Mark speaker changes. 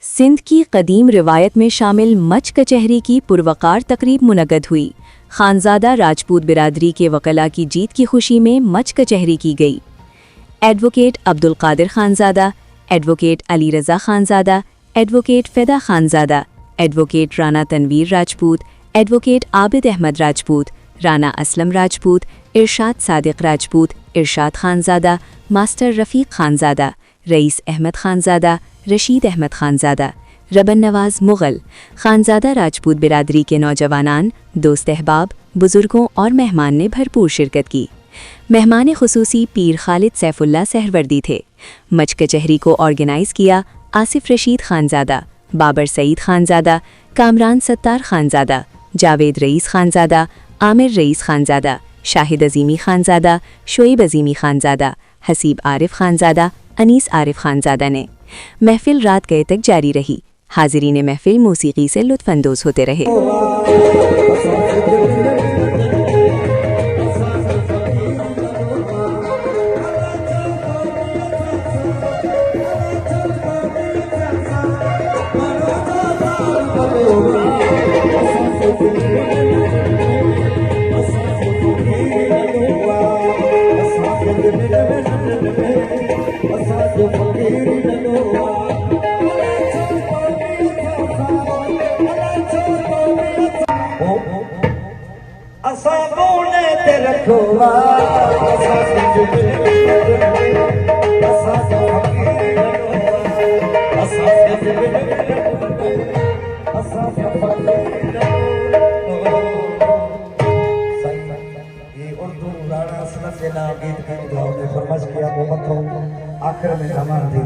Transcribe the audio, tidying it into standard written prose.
Speaker 1: सिंध की कदीम रिवायत में शामिल मच कचहरी की पुरवकार तकरीब मुनक़द हुई। खानज़ादा राजपूत बिरादरी के वकला की जीत की खुशी में मच कचहरी की गई। Advocate Abdul Qadir Khanzada, advocate Ali Raza Khanzada, advocate Fida Khanzada, advocate Rana Tanveer Rajput, advocate Abid Ahmed Rajput, Rana Aslam Rajput, Irshad Sadiq Rajput, Irshad Khanzada, master Rafiq Khanzada, Rais Ahmed Khanzada, Rashid Ahmed Khanzada, Rabban Nawaz Mughal, Khanzada Rajput बिरादरी के नौजवानान, दोस्त अहबाब, बुज़ुर्गों और मेहमान ने भरपूर शिरकत की। मेहमान खुसूसी पीर खालिद सैफुल्ला सहरवर्दी थे। मच कचहरी को ऑर्गेनाइज़ किया आसिफ रशीद खानज़ादा, बाबर सईद खानज़ादा, कामरान सत्तार खानज़ादा, जावेद रईस खानज़ादा, आमिर रईस खानज़ादा, शाहिद अज़ीमी खानज़ादा, शोएब अज़ीमी खानज़ादा, हसीब आरिफ खानज़ादा, अनीस आरिफ खानज़ादा ने। महफिल रात गए तक जारी रही। हाज़िरीन महफिल मौसीकी से लुत्फ़अंदोज़ होते रहे।
Speaker 2: आखिर में जमा दी